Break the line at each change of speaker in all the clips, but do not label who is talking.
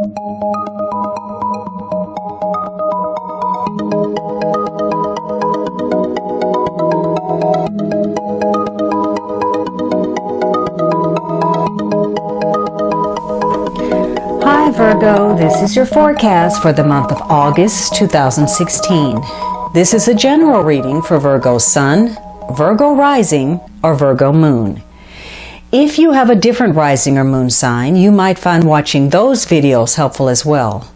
Hi Virgo, this is your forecast for the month of August 2016. This is a general reading for Virgo Sun, Virgo Rising, or Virgo Moon. If you have a different rising or moon sign, you might find watching those videos helpful as well.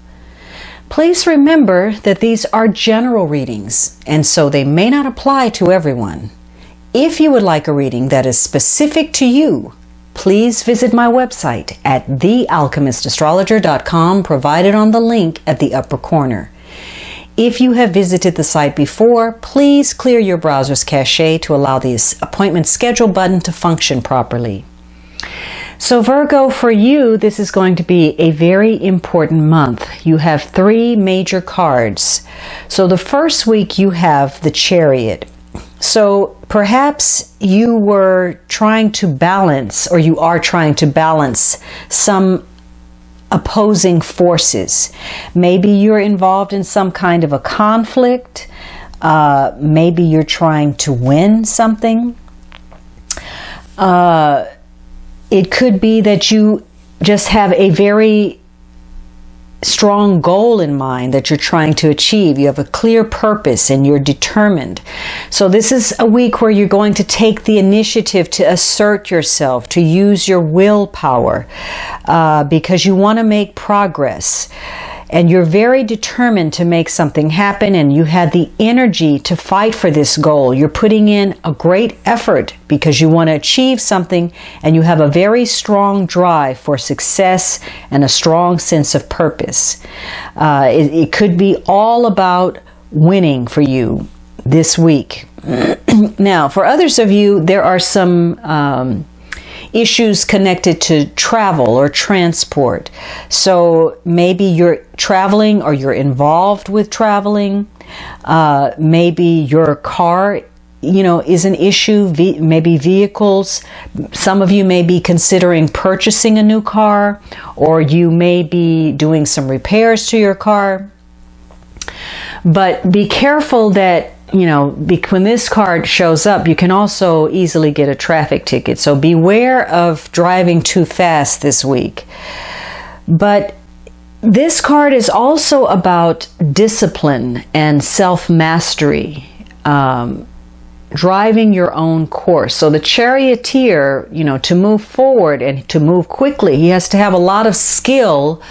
Please remember that these are general readings, and so they may not apply to everyone. If you would like a reading that is specific to you, please visit my website at thealchemistastrologer.com, provided on the link at the upper corner. If you have visited the site before, please clear your browser's cache to allow the appointment schedule button to function properly. So Virgo, for you, this is going to be a very important month. You have 3 major cards. So the first week you have the Chariot. So perhaps you were trying to balance, or you are trying to balance some opposing forces. Maybe you're involved in some kind of a conflict. Maybe you're trying to win something. It could be that you just have a very strong goal in mind that you're trying to achieve. You have a clear purpose and you're determined. So this is a week where you're going to take the initiative to assert yourself, to use your willpower, because you want to make progress. And you're very determined to make something happen, and you had the energy to fight for this goal. You're putting in a great effort because you want to achieve something, and you have a very strong drive for success and a strong sense of purpose. It could be all about winning for you this week. Now, for others of you, there are some issues connected to travel or transport. So maybe you're traveling or you're involved with traveling. Maybe your car, is an issue. Maybe vehicles. Some of you may be considering purchasing a new car, or you may be doing some repairs to your car. But be careful that when this card shows up, you can also easily get a traffic ticket. So beware of driving too fast this week. But this card is also about discipline and self-mastery, driving your own course. So the charioteer, to move forward and to move quickly, he has to have a lot of skill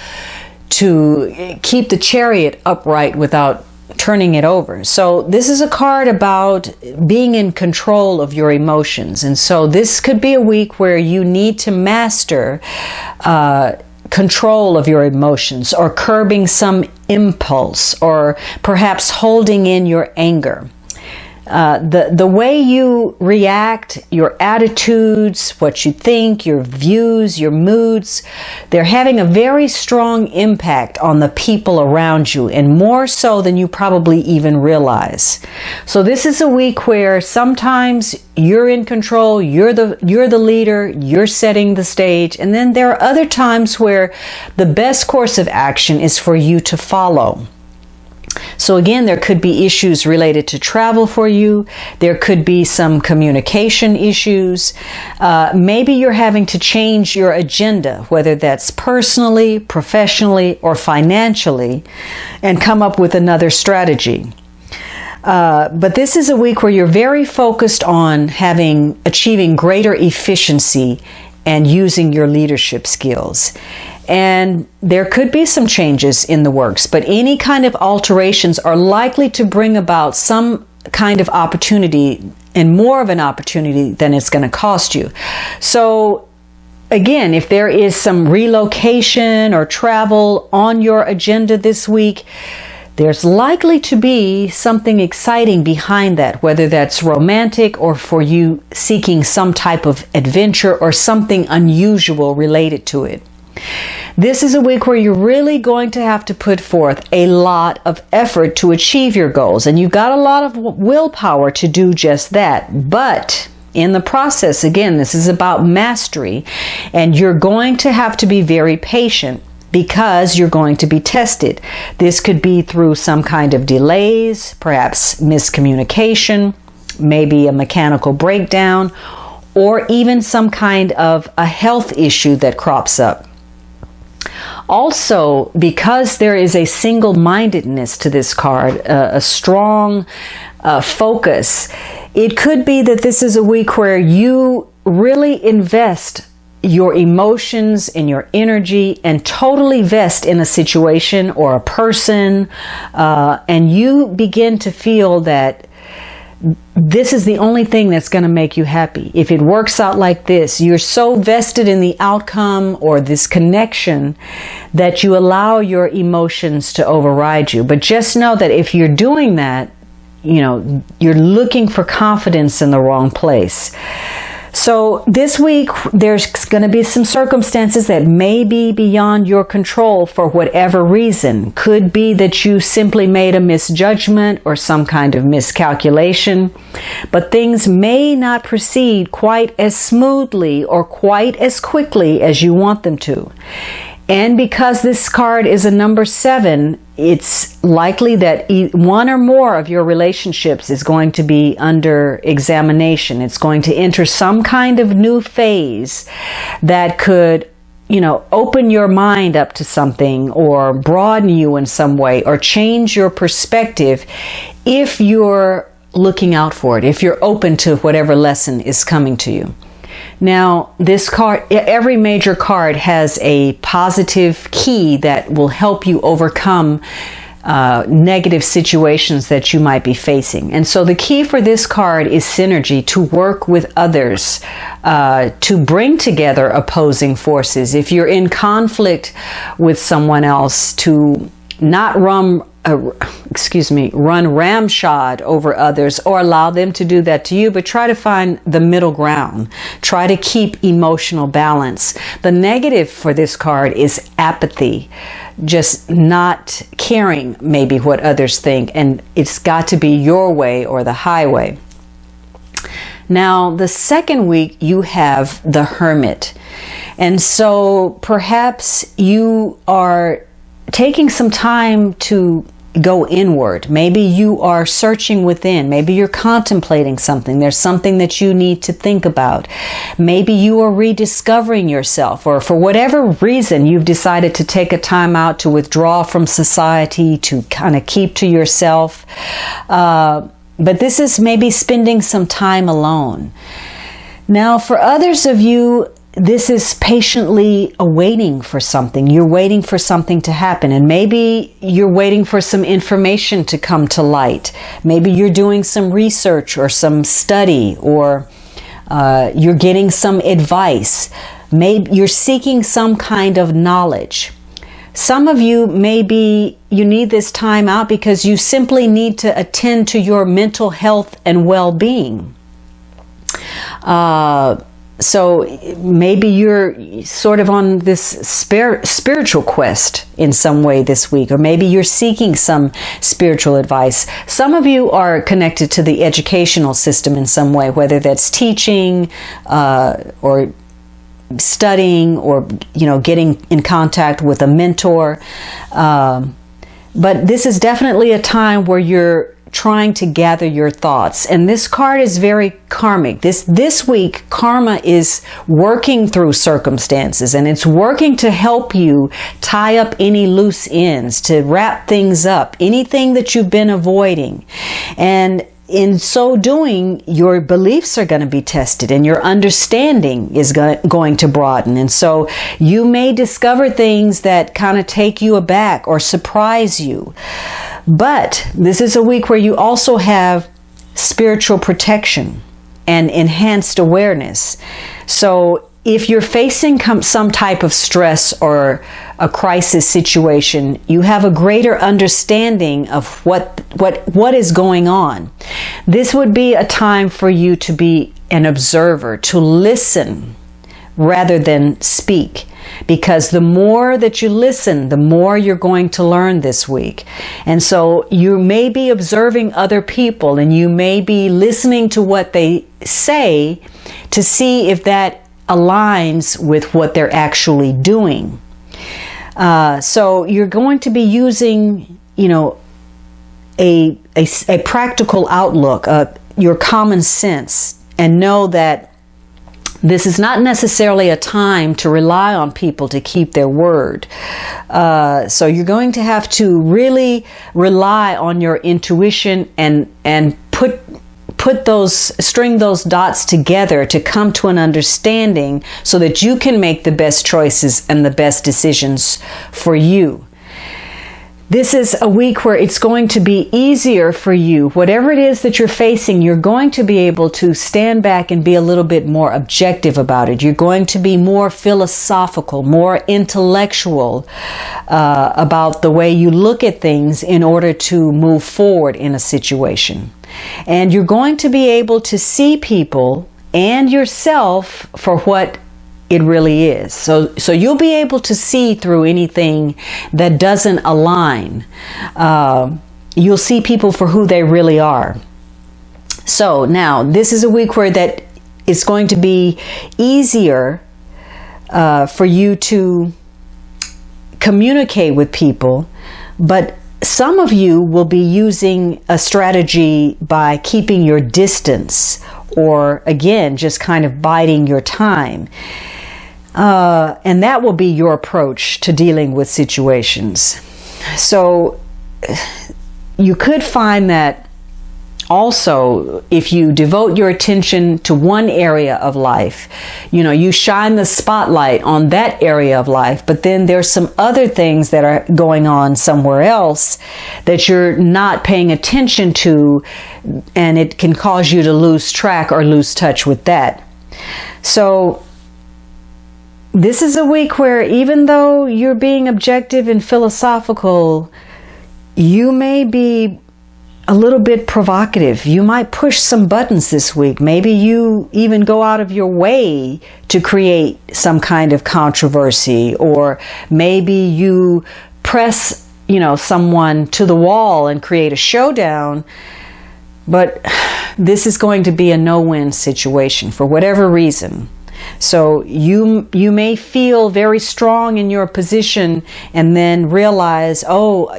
to keep the chariot upright without turning it over. So this is a card about being in control of your emotions. And so this could be a week where you need to master control of your emotions, or curbing some impulse, or perhaps holding in your anger. The way you react, your attitudes, what you think, your views, your moods, they're having a very strong impact on the people around you, and more so than you probably even realize. So this is a week where sometimes you're in control, you're the leader, you're setting the stage, and then there are other times where the best course of action is for you to follow. So again, there could be issues related to travel for you. There could be some communication issues. Maybe you're having to change your agenda, whether that's personally, professionally, or financially, and come up with another strategy. But this is a week where you're very focused on achieving greater efficiency and using your leadership skills. And there could be some changes in the works, but any kind of alterations are likely to bring about some kind of opportunity, and more of an opportunity than it's going to cost you. So again, if there is some relocation or travel on your agenda this week, there's likely to be something exciting behind that, whether that's romantic or for you seeking some type of adventure or something unusual related to it. This is a week where you're really going to have to put forth a lot of effort to achieve your goals, and you've got a lot of willpower to do just that. But in the process, again, this is about mastery, and you're going to have to be very patient because you're going to be tested. This could be through some kind of delays, perhaps miscommunication, maybe a mechanical breakdown, or even some kind of a health issue that crops up. Also, because there is a single-mindedness to this card, a strong focus, it could be that this is a week where you really invest your emotions and your energy and totally vest in a situation or a person, and you begin to feel that this is the only thing that's going to make you happy. If it works out like this, you're so vested in the outcome or this connection that you allow your emotions to override you. But just know that if you're doing that, you're looking for confidence in the wrong place. So this week, there's going to be some circumstances that may be beyond your control for whatever reason. Could be that you simply made a misjudgment or some kind of miscalculation, but things may not proceed quite as smoothly or quite as quickly as you want them to. And because this card is a number 7, it's likely that one or more of your relationships is going to be under examination. It's going to enter some kind of new phase that could, open your mind up to something or broaden you in some way or change your perspective if you're looking out for it, if you're open to whatever lesson is coming to you. Now, this card, every major card has a positive key that will help you overcome negative situations that you might be facing. And so the key for this card is synergy, to work with others, to bring together opposing forces. If you're in conflict with someone else, to not run ramshod over others or allow them to do that to you, but try to find the middle ground. Try to keep emotional balance. The negative for this card is apathy, just not caring maybe what others think, and it's got to be your way or the highway. Now, the second week you have the Hermit, and so perhaps you are taking some time to go inward. Maybe you are searching within. Maybe you're contemplating something. There's something that you need to think about. Maybe you are rediscovering yourself, or for whatever reason you've decided to take a time out to withdraw from society, to kind of keep to yourself. But this is maybe spending some time alone. Now, for others of you, this is patiently awaiting for something. You're waiting for something to happen, and maybe you're waiting for some information to come to light. Maybe you're doing some research or some study, or you're getting some advice. Maybe you're seeking some kind of knowledge. Some of you, maybe you need this time out because you simply need to attend to your mental health and well-being. So maybe you're sort of on this spiritual quest in some way this week, or maybe you're seeking some spiritual advice. Some of you are connected to the educational system in some way, whether that's teaching or studying, or getting in contact with a mentor. But this is definitely a time where you're trying to gather your thoughts. And this card is very karmic. This week, karma is working through circumstances, and it's working to help you tie up any loose ends, to wrap things up, anything that you've been avoiding. And in so doing, your beliefs are going to be tested, and your understanding is going to broaden. And so you may discover things that kind of take you aback or surprise you. But this is a week where you also have spiritual protection and enhanced awareness. So if you're facing some type of stress or a crisis situation, you have a greater understanding of what is going on. This would be a time for you to be an observer, to listen rather than speak. Because the more that you listen, the more you're going to learn this week. And so you may be observing other people, and you may be listening to what they say to see if that aligns with what they're actually doing. So you're going to be using, a practical outlook, your common sense, and know that this is not necessarily a time to rely on people to keep their word. So you're going to have to really rely on your intuition and string those dots together to come to an understanding so that you can make the best choices and the best decisions for you. This is a week where it's going to be easier for you. Whatever it is that you're facing, you're going to be able to stand back and be a little bit more objective about it. You're going to be more philosophical, more intellectual about the way you look at things in order to move forward in a situation. And you're going to be able to see people and yourself for what it really is. So you'll be able to see through anything that doesn't align. You'll see people for who they really are. So now this is a week where that it's going to be easier for you to communicate with people, but some of you will be using a strategy by keeping your distance, or again, just kind of biding your time. And that will be your approach to dealing with situations. So you could find that also, if you devote your attention to one area of life, you shine the spotlight on that area of life, but then there's some other things that are going on somewhere else that you're not paying attention to, and it can cause you to lose track or lose touch with that. So this is a week where, even though you're being objective and philosophical, you may be a little bit provocative. You might push some buttons this week. Maybe you even go out of your way to create some kind of controversy, or maybe you press, someone to the wall and create a showdown. But this is going to be a no-win situation for whatever reason. So you may feel very strong in your position and then realize,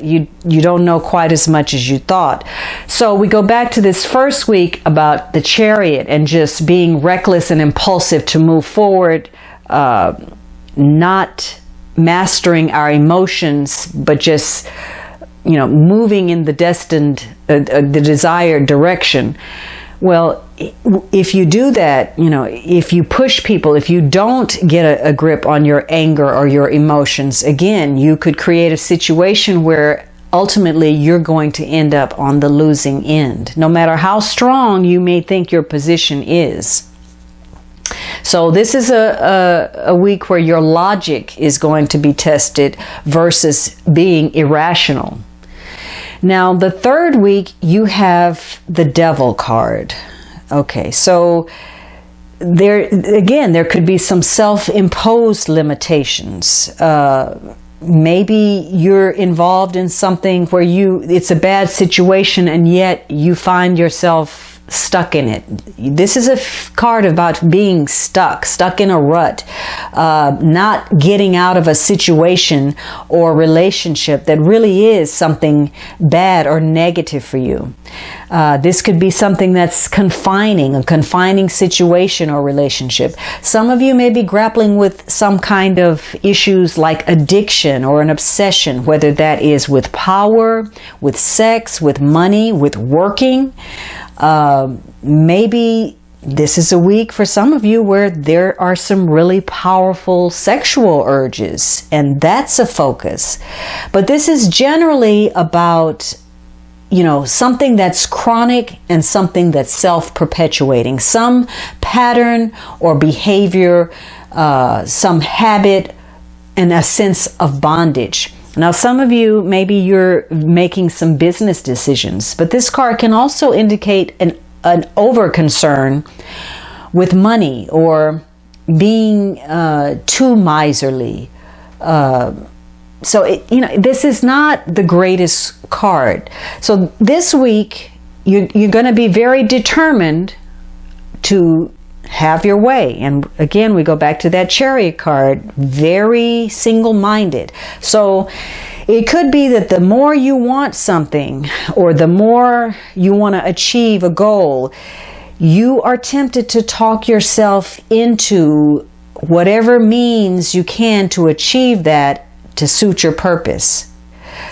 you don't know quite as much as you thought. So we go back to this first week about the Chariot and just being reckless and impulsive to move forward, not mastering our emotions, but just moving in the the desired direction. Well, if you do that, if you push people, if you don't get a grip on your anger or your emotions, again, you could create a situation where ultimately you're going to end up on the losing end, no matter how strong you may think your position is. So this is a week where your logic is going to be tested versus being irrational. Now, the third week, you have the Devil card. Okay, so there could be some self-imposed limitations. Maybe you're involved in something where it's a bad situation, and yet you find yourself stuck in it. This is a card about being stuck in a rut, not getting out of a situation or relationship that really is something bad or negative for you. This could be something that's confining, a confining situation or relationship. Some of you may be grappling with some kind of issues like addiction or an obsession, whether that is with power, with sex, with money, with working. Maybe this is a week for some of you where there are some really powerful sexual urges, and that's a focus. But this is generally about, something that's chronic and something that's self-perpetuating, some pattern or behavior, some habit, and a sense of bondage. Now, some of you, maybe you're making some business decisions, but this card can also indicate an over-concern with money or being too miserly. So, this is not the greatest card. So this week, you're going to be very determined to have your way. And again, we go back to that Chariot card, very single-minded. So it could be that the more you want something, or the more you want to achieve a goal, you are tempted to talk yourself into whatever means you can to achieve that to suit your purpose.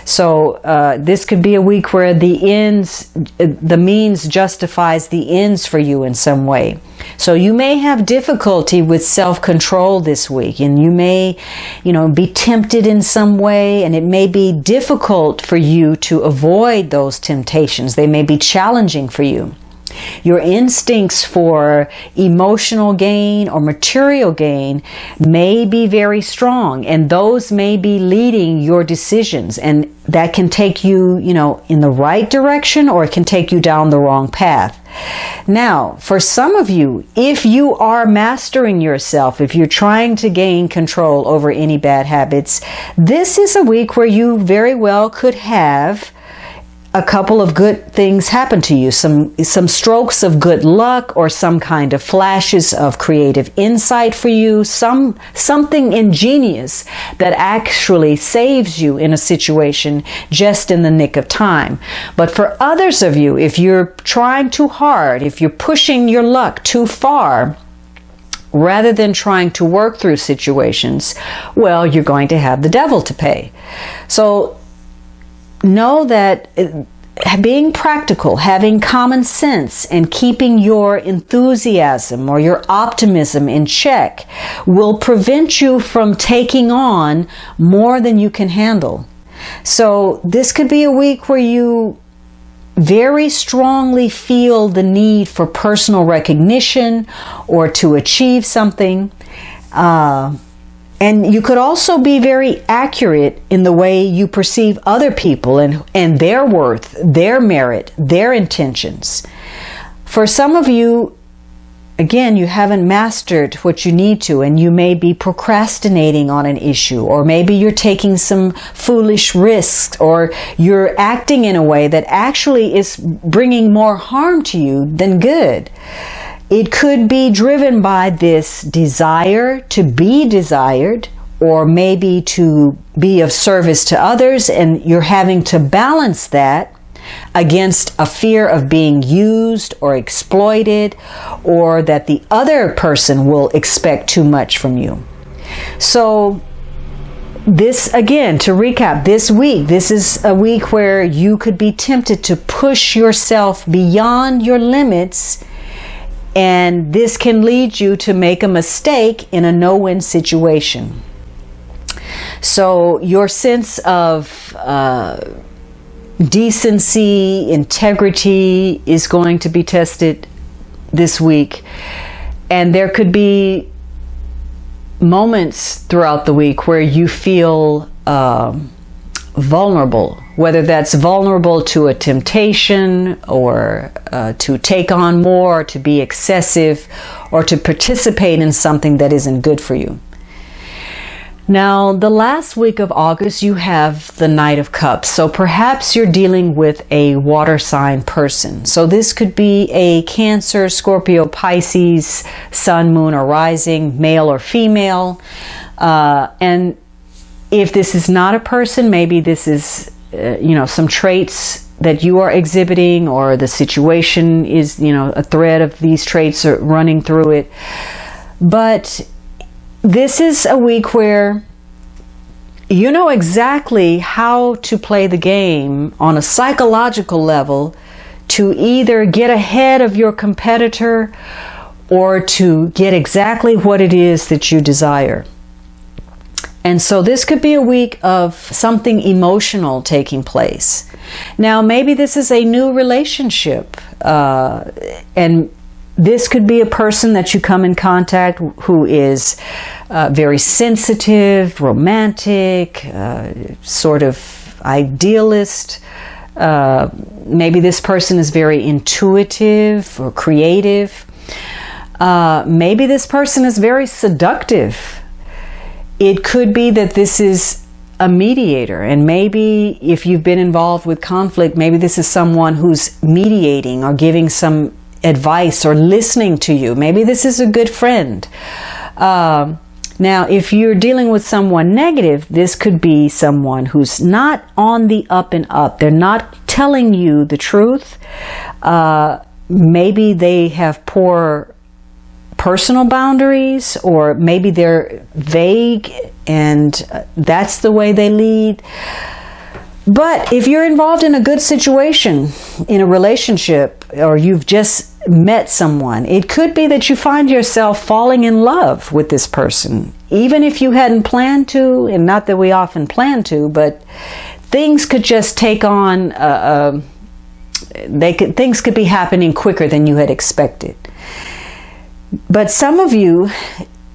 So this could be a week where the means justifies the ends for you in some way. So you may have difficulty with self-control this week, and you may, be tempted in some way, and it may be difficult for you to avoid those temptations. They may be challenging for you. Your instincts for emotional gain or material gain may be very strong, and those may be leading your decisions, and that can take you, in the right direction, or it can take you down the wrong path. Now, for some of you, if you are mastering yourself, if you're trying to gain control over any bad habits, this is a week where you very well could have a couple of good things happen to you, some strokes of good luck, or some kind of flashes of creative insight for you, something ingenious that actually saves you in a situation just in the nick of time. But for others of you, if you're trying too hard, if you're pushing your luck too far, rather than trying to work through situations, well, you're going to have the devil to pay. So know that being practical, having common sense, and keeping your enthusiasm or your optimism in check will prevent you from taking on more than you can handle. So this could be a week where you very strongly feel the need for personal recognition or to achieve something. And you could also be very accurate in the way you perceive other people and their worth, their merit, their intentions. For some of you, again, you haven't mastered what you need to, and you may be procrastinating on an issue, or maybe you're taking some foolish risks, or you're acting in a way that actually is bringing more harm to you than good. It could be driven by this desire to be desired, or maybe to be of service to others, and you're having to balance that against a fear of being used or exploited, or that the other person will expect too much from you. So this, again, to recap, this week, this is a week where you could be tempted to push yourself beyond your limits, and this can lead you to make a mistake in a no-win situation. So your sense of decency, integrity is going to be tested this week. And there could be moments throughout the week where you feel vulnerable, whether that's vulnerable to a temptation, or to take on more, to be excessive, or to participate in something that isn't good for you. Now, the last week of August, you have the Knight of Cups. So perhaps you're dealing with a water sign person. So this could be a Cancer, Scorpio, Pisces, Sun, Moon, or Rising, male or female. And if this is not a person, maybe this is, some traits that you are exhibiting, or the situation is, a thread of these traits are running through it. But this is a week where you know exactly how to play the game on a psychological level to either get ahead of your competitor or to get exactly what it is that you desire. And so this could be a week of something emotional taking place. Now, maybe this is a new relationship, and this could be a person that you come in contact who is very sensitive, romantic, sort of idealist. Maybe this person is very intuitive or creative. Maybe this person is very seductive. It could be that this is a mediator, and maybe if you've been involved with conflict, maybe this is someone who's mediating or giving some advice or listening to you. Maybe this is a good friend. Now, if you're dealing with someone negative, this could be someone who's not on the up and up. They're not telling you the truth. Maybe they have poor personal boundaries, or maybe they're vague and that's the way they lead. But if you're involved in a good situation, in a relationship, or you've just met someone, it could be that you find yourself falling in love with this person, even if you hadn't planned to, and not that we often plan to, but things could just take on, things could be happening quicker than you had expected. But some of you,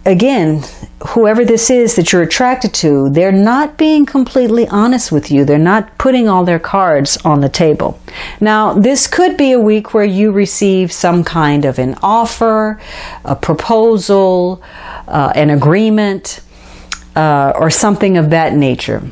again, whoever this is that you're attracted to, they're not being completely honest with you. They're not putting all their cards on the table. Now, this could be a week where you receive some kind of an offer, a proposal, an agreement, or something of that nature.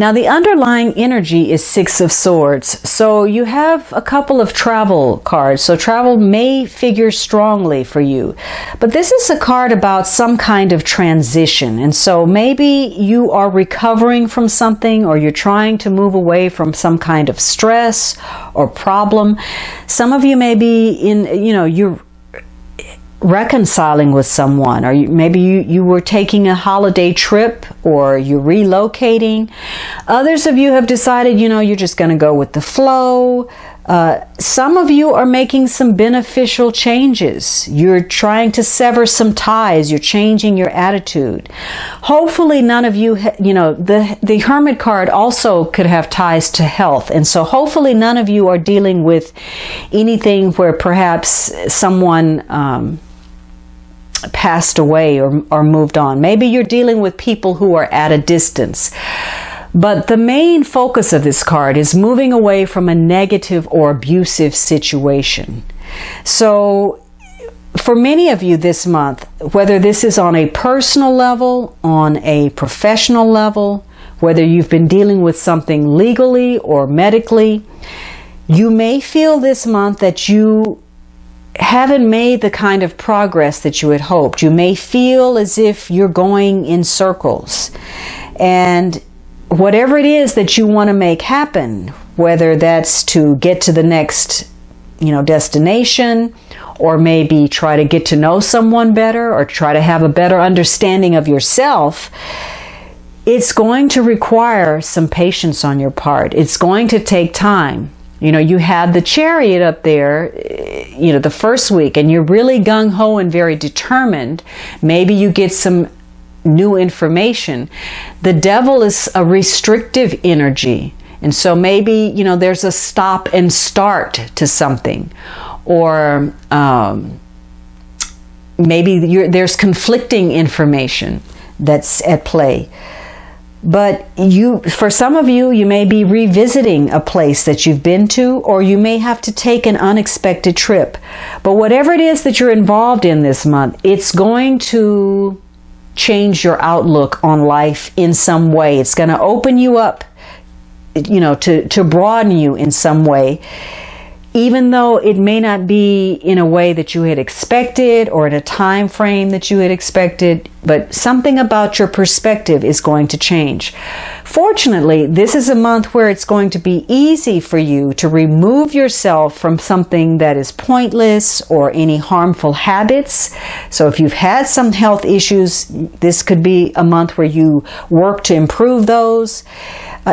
Now, the underlying energy is Six of Swords. So you have a couple of travel cards. So travel may figure strongly for you. But this is a card about some kind of transition. And so maybe you are recovering from something, or you're trying to move away from some kind of stress or problem. Some of you may be you're reconciling with someone, or maybe you were taking a holiday trip, or you're relocating. Others of you have decided, you're just going to go with the flow. Some of you are making some beneficial changes. You're trying to sever some ties. You're changing your attitude. Hopefully none of you, the Hermit card also could have ties to health. And so hopefully none of you are dealing with anything where perhaps someone passed away or moved on. Maybe you're dealing with people who are at a distance. But the main focus of this card is moving away from a negative or abusive situation. So for many of you this month, whether this is on a personal level, on a professional level, whether you've been dealing with something legally or medically, you may feel this month that you haven't made the kind of progress that you had hoped. You may feel as if you're going in circles. And whatever it is that you want to make happen, whether that's to get to the next, destination, or maybe try to get to know someone better, or try to have a better understanding of yourself, it's going to require some patience on your part. It's going to take time. You had the Chariot up there, the first week, and you're really gung-ho and very determined. Maybe you get some new information. The Devil is a restrictive energy. And so maybe, there's a stop and start to something. Or maybe there's conflicting information that's at play. But for some of you, you may be revisiting a place that you've been to, or you may have to take an unexpected trip. But whatever it is that you're involved in this month, it's going to change your outlook on life in some way. It's going to open you up, to broaden you in some way, even though it may not be in a way that you had expected or in a time frame that you had expected, but something about your perspective is going to change. Fortunately, this is a month where it's going to be easy for you to remove yourself from something that is pointless or any harmful habits. So if you've had some health issues, this could be a month where you work to improve those.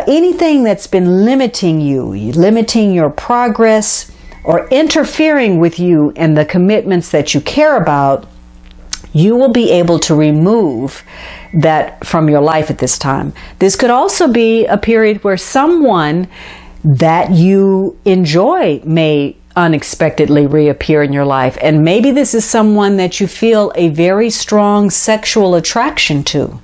Anything that's been limiting you, limiting your progress, or interfering with you and the commitments that you care about, you will be able to remove that from your life at this time. This could also be a period where someone that you enjoy may unexpectedly reappear in your life. And maybe this is someone that you feel a very strong sexual attraction to.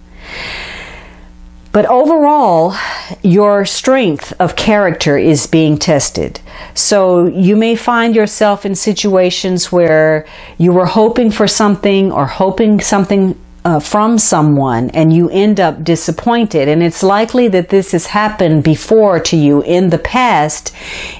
But overall, your strength of character is being tested. So you may find yourself in situations where you were hoping for something, or hoping something from someone and you end up disappointed. And it's likely that this has happened before to you in the past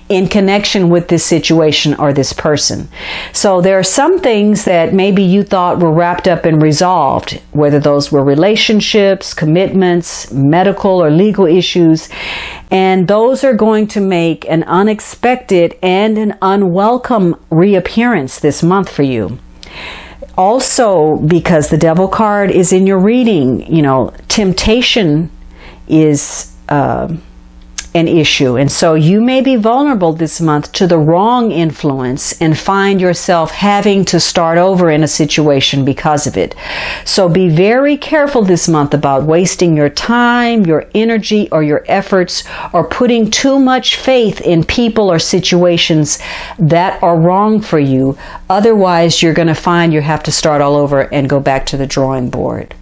in connection with this situation or this person. So there are some things that maybe you thought were wrapped up and resolved, whether those were relationships, commitments, medical or legal issues, and those are going to make an unexpected and an unwelcome reappearance this month for you. Also, because the Devil card is in your reading, temptation is an issue. And so you may be vulnerable this month to the wrong influence and find yourself having to start over in a situation because of it. So be very careful this month about wasting your time, your energy, or your efforts, or putting too much faith in people or situations that are wrong for you. Otherwise, you're going to find you have to start all over and go back to the drawing board.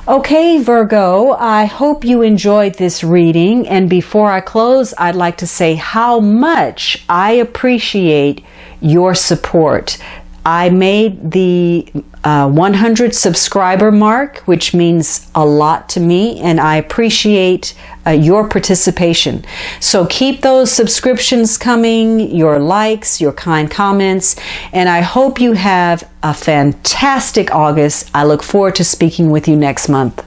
Okay, Virgo, I hope you enjoyed this reading. And before I close, I'd like to say how much I appreciate your support. I made the 100 subscriber mark, which means a lot to me, and I appreciate your participation. So keep those subscriptions coming, your likes, your kind comments, and I hope you have a fantastic August. I look forward to speaking with you next month.